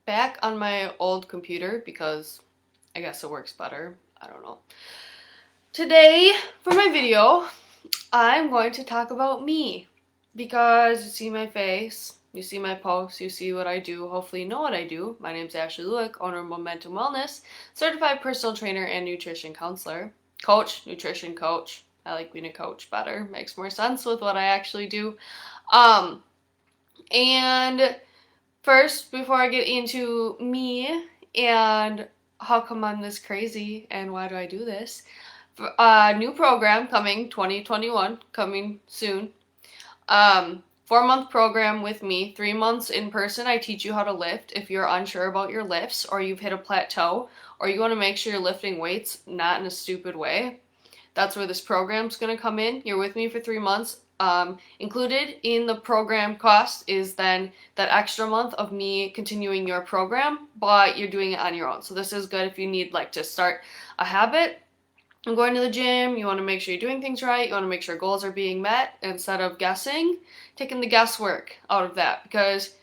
back on my old computer because I guess it works better. I don't know. Today, for my video, I'm going to talk about me because you see my face, you see my posts, you see what I do. Hopefully, you know what I do. My name's Ashley Lewick, owner of Momentum Wellness, certified personal trainer and nutrition counselor, coach, nutrition coach. I like being a coach better, makes more sense with what I actually do. Um, and First, before I get into me and how come I'm this crazy and why do I do this, new program coming 2021, coming soon. 4-month program with me, 3 months in person. I teach you how to lift if you're unsure about your lifts or you've hit a plateau or you want to make sure you're lifting weights not in a stupid way. That's where this program's going to come in. You're with me for 3 months. Included in the program cost is then that extra month of me continuing your program, but you're doing it on your own. So this is good if you need like to start a habit. I'm going to the gym, you want to make sure you're doing things right, you want to make sure goals are being met instead of guessing, taking the guesswork out of that because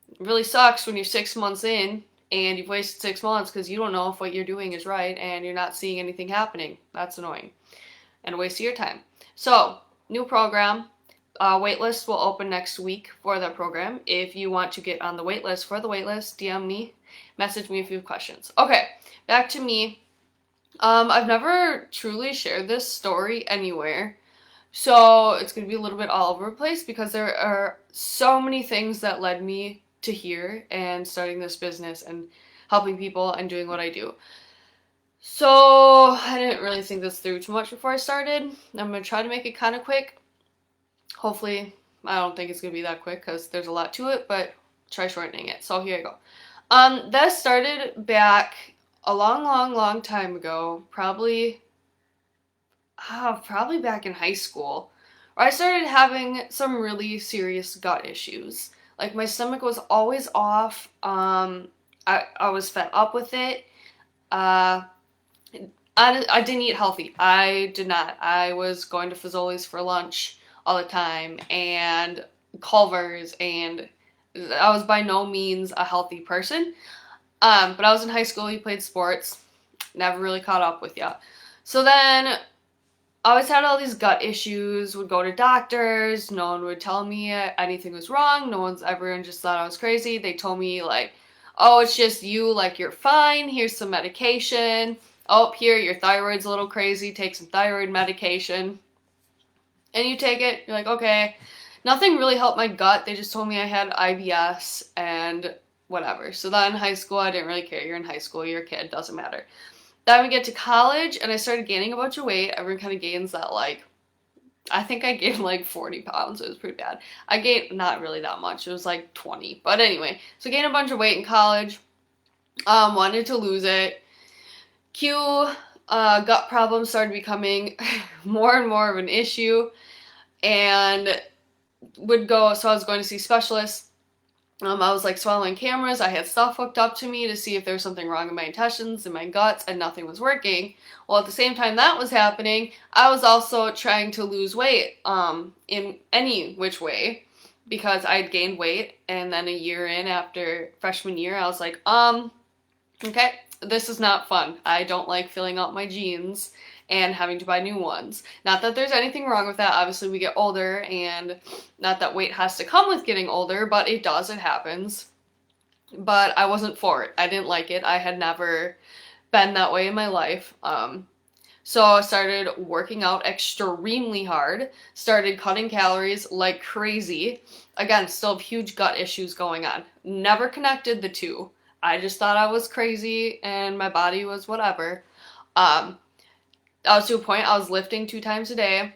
it really sucks when you're 6 months in and you've wasted 6 months because you don't know if what you're doing is right and you're not seeing anything happening. That's annoying and a waste of your time. So, new program. Waitlist will open next week for that program. If you want to get on the waitlist for the waitlist, DM me, message me if you have questions. Okay, back to me. I've never truly shared this story anywhere, so it's going to be a little bit all over the place because there are so many things that led me to here and starting this business and helping people and doing what I do. So I didn't really think this through too much before I started. I'm going to try to make it kind of quick. Hopefully, I don't think it's going to be that quick because there's a lot to it, but try shortening it. So here I go. That started back a long time ago, probably back in high school, where I started having some really serious gut issues. Like my stomach was always off. I was fed up with it. Uh, I didn't eat healthy. I did not. I was going to Fazoli's for lunch all the time and Culver's, and I was by no means a healthy person. But I was in high school, you played sports, never really caught up with you. So then I always had all these gut issues, would go to doctors, no one would tell me anything was wrong, everyone just thought I was crazy. They told me like, oh, it's just you, like you're fine, here's some medication. Oh, here, your thyroid's a little crazy, take some thyroid medication. And you take it, you're like, okay. Nothing really helped my gut, they just told me I had IBS and whatever. So then in high school, I didn't really care. You're in high school, you're a kid, doesn't matter. Then we get to college and I started gaining a bunch of weight. Everyone kind of gains that, like, I think I gained like 40 pounds. It was pretty bad. I gained not really that much. It was like 20. But anyway, so gained a bunch of weight in college. Wanted to lose it. Gut problems started becoming more and more of an issue and so I was going to see specialists. I was like swallowing cameras. I had stuff hooked up to me to see if there was something wrong in my intestines and my guts, and nothing was working. Well, at the same time that was happening, I was also trying to lose weight in any which way because I'd gained weight, and then a year in after freshman year, I was like, okay, this is not fun. I don't like filling out my jeans and having to buy new ones. Not that there's anything wrong with that. Obviously, we get older, and not that weight has to come with getting older, but it does, it happens. But I wasn't for it. I didn't like it. I had never been that way in my life. So I started working out extremely hard, started cutting calories like crazy. Again, still have huge gut issues going on. Never connected the two. I just thought I was crazy and my body was whatever. I was to a point I was lifting 2 times a day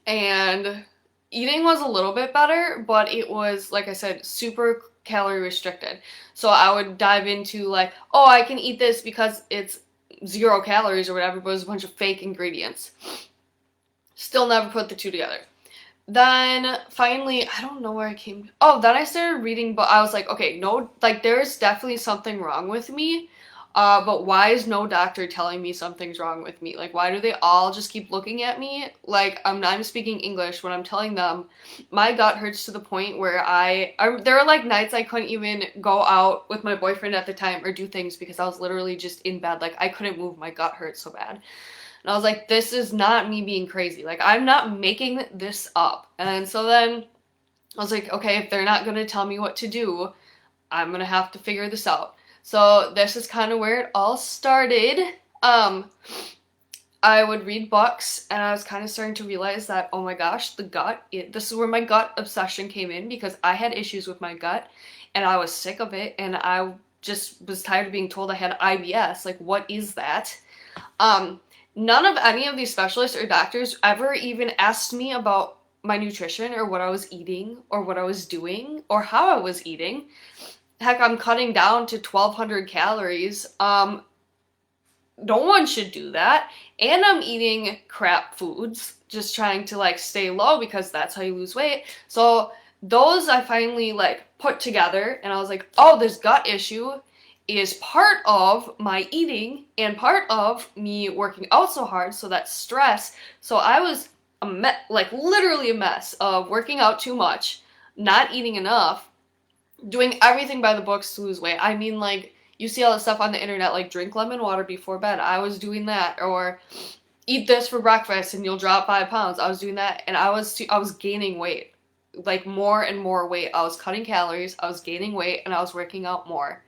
and eating was a little bit better, but it was, like I said, super calorie restricted. So I would dive into like, oh, I can eat this because it's 0 calories or whatever, but it was a bunch of fake ingredients. Still never put the two together. Then finally, I don't know where I came. Oh, then I started reading, but I was like, okay, no, like there's definitely something wrong with me. But why is no doctor telling me something's wrong with me? Like, why do they all just keep looking at me like I'm speaking English when I'm telling them my gut hurts to the point where there are like nights I couldn't even go out with my boyfriend at the time or do things because I was literally just in bed. Like, I couldn't move. My gut hurt so bad. And I was like, this is not me being crazy. Like, I'm not making this up. And so then I was like, okay, if they're not going to tell me what to do, I'm going to have to figure this out. So this is kind of where it all started. I would read books and I was kind of starting to realize that, oh my gosh, this is where my gut obsession came in because I had issues with my gut and I was sick of it and I just was tired of being told I had IBS. Like, what is that? None of any of these specialists or doctors ever even asked me about my nutrition or what I was eating or what I was doing or how I was eating. Heck, I'm cutting down to 1,200 calories. No one should do that. And I'm eating crap foods, just trying to like stay low because that's how you lose weight. So those I finally like put together and I was like, oh, this gut issue is part of my eating and part of me working out so hard, so that's stress. So I was like literally a mess of working out too much, not eating enough, doing everything by the books to lose weight. I mean, like, you see all the stuff on the internet, like drink lemon water before bed. I was doing that. Or eat this for breakfast and you'll drop 5 pounds. I was doing that, and I was gaining weight, like more and more weight. I was cutting calories, I was gaining weight, and I was working out more.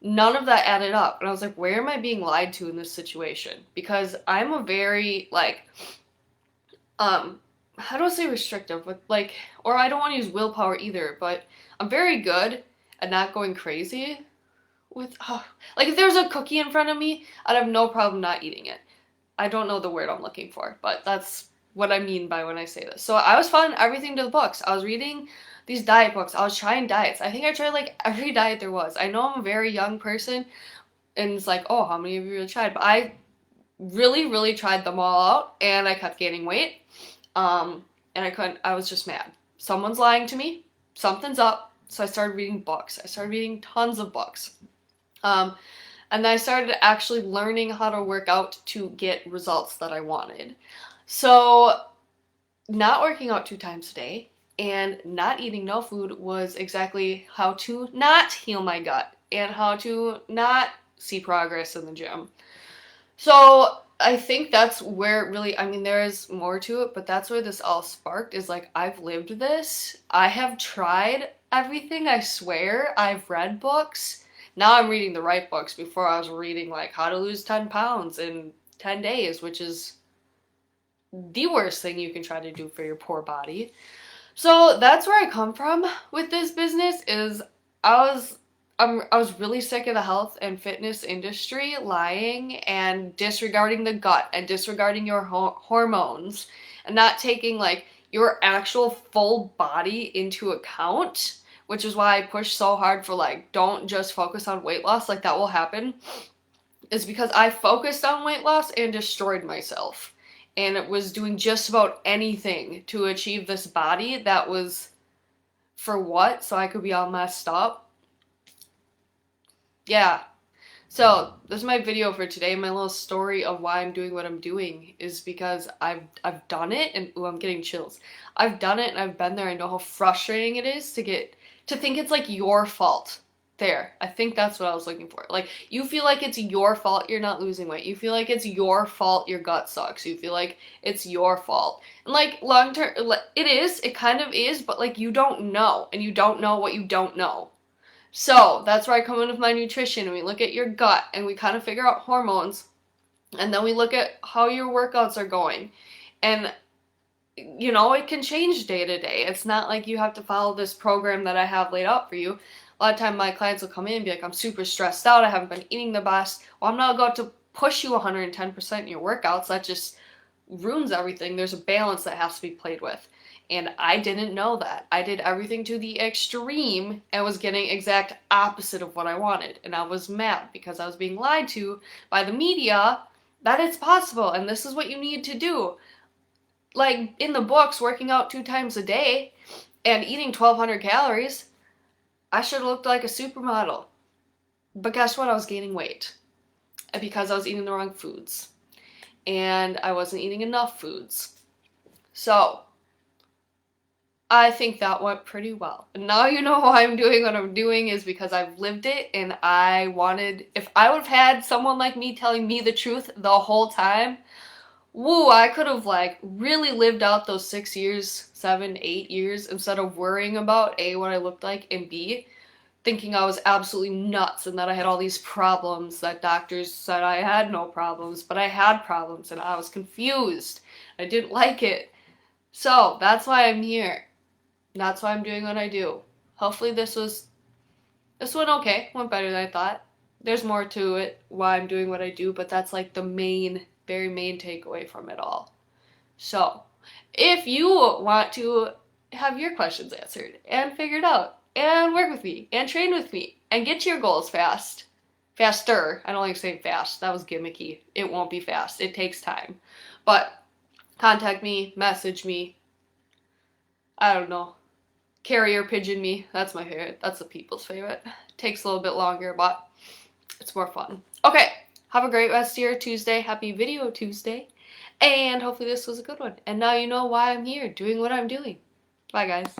None of that added up, and I was like, where am I being lied to in this situation? Because I'm a very like how do I say restrictive with like, or I don't want to use willpower either, but I'm very good at not going crazy with, like if there's a cookie in front of me, I'd have no problem not eating it. I don't know the word I'm looking for, but that's what I mean by when I say this. So I was following everything to the books. I was reading these diet books. I was trying diets. I think I tried like every diet there was. I know I'm a very young person, and it's like, oh, how many of you really tried? But I really, really tried them all out, and I kept gaining weight. And I was just mad. Someone's lying to me. Something's up. So I started reading books. I started reading tons of books. And then I started actually learning how to work out to get results that I wanted. So not working out 2 times a day and not eating no food was exactly how to not heal my gut and how to not see progress in the gym. So I think that's where it really, I mean, there is more to it, but that's where this all sparked is like, I've lived this. I have tried everything, I swear. I've read books. Now I'm reading the right books. Before I was reading like how to lose 10 pounds in 10 days, which is the worst thing you can try to do for your poor body. So that's where I come from with this business is I was really sick of the health and fitness industry lying and disregarding the gut and disregarding your hormones and not taking like your actual full body into account, which is why I push so hard for like, don't just focus on weight loss, like that will happen, is because I focused on weight loss and destroyed myself. And it was doing just about anything to achieve this body that was for what? So I could be all messed up. Yeah. So this is my video for today. My little story of why I'm doing what I'm doing is because I've done it, and ooh, I'm getting chills. I've done it and I've been there. I know how frustrating it is to think it's like your fault. There. I think that's what I was looking for. Like, you feel like it's your fault you're not losing weight. You feel like it's your fault your gut sucks. You feel like it's your fault. And like long term, it kind of is, but like you don't know, and you don't know what you don't know. So that's where I come in with my nutrition, and we look at your gut and we kind of figure out hormones, and then we look at how your workouts are going. And you know, it can change day to day. It's not like you have to follow this program that I have laid out for you. A lot of time my clients will come in and be like, I'm super stressed out, I haven't been eating the best. Well, I'm not going to push you 110% in your workouts. That just ruins everything. There's a balance that has to be played with. And I didn't know that. I did everything to the extreme and was getting exact opposite of what I wanted. And I was mad because I was being lied to by the media that it's possible and this is what you need to do. Like in the books, working out 2 times a day and eating 1,200 calories, I should have looked like a supermodel. But guess what? I was gaining weight. because I was eating the wrong foods. And I wasn't eating enough foods. So, I think that went pretty well. And now you know why I'm doing what I'm doing is because I've lived it and I wanted, if I would have had someone like me telling me the truth the whole time, woo, I could have like really lived out those 6 years, 7, 8 years instead of worrying about A, what I looked like, and B, thinking I was absolutely nuts and that I had all these problems that doctors said I had no problems, but I had problems and I was confused. I didn't like it. So that's why I'm here. That's why I'm doing what I do. Hopefully this went okay. Went better than I thought. There's more to it why I'm doing what I do, but that's like the main, very main takeaway from it all. So if you want to have your questions answered and figured out and work with me and train with me and get to your goals faster. I don't like saying fast. That was gimmicky. It won't be fast. It takes time. But contact me, message me. I don't know. Carrier pigeon me. That's my favorite. That's the people's favorite. Takes a little bit longer, but it's more fun. Okay. Have a great rest of your Tuesday. Happy Video Tuesday. And hopefully this was a good one. And now you know why I'm here, doing what I'm doing. Bye, guys.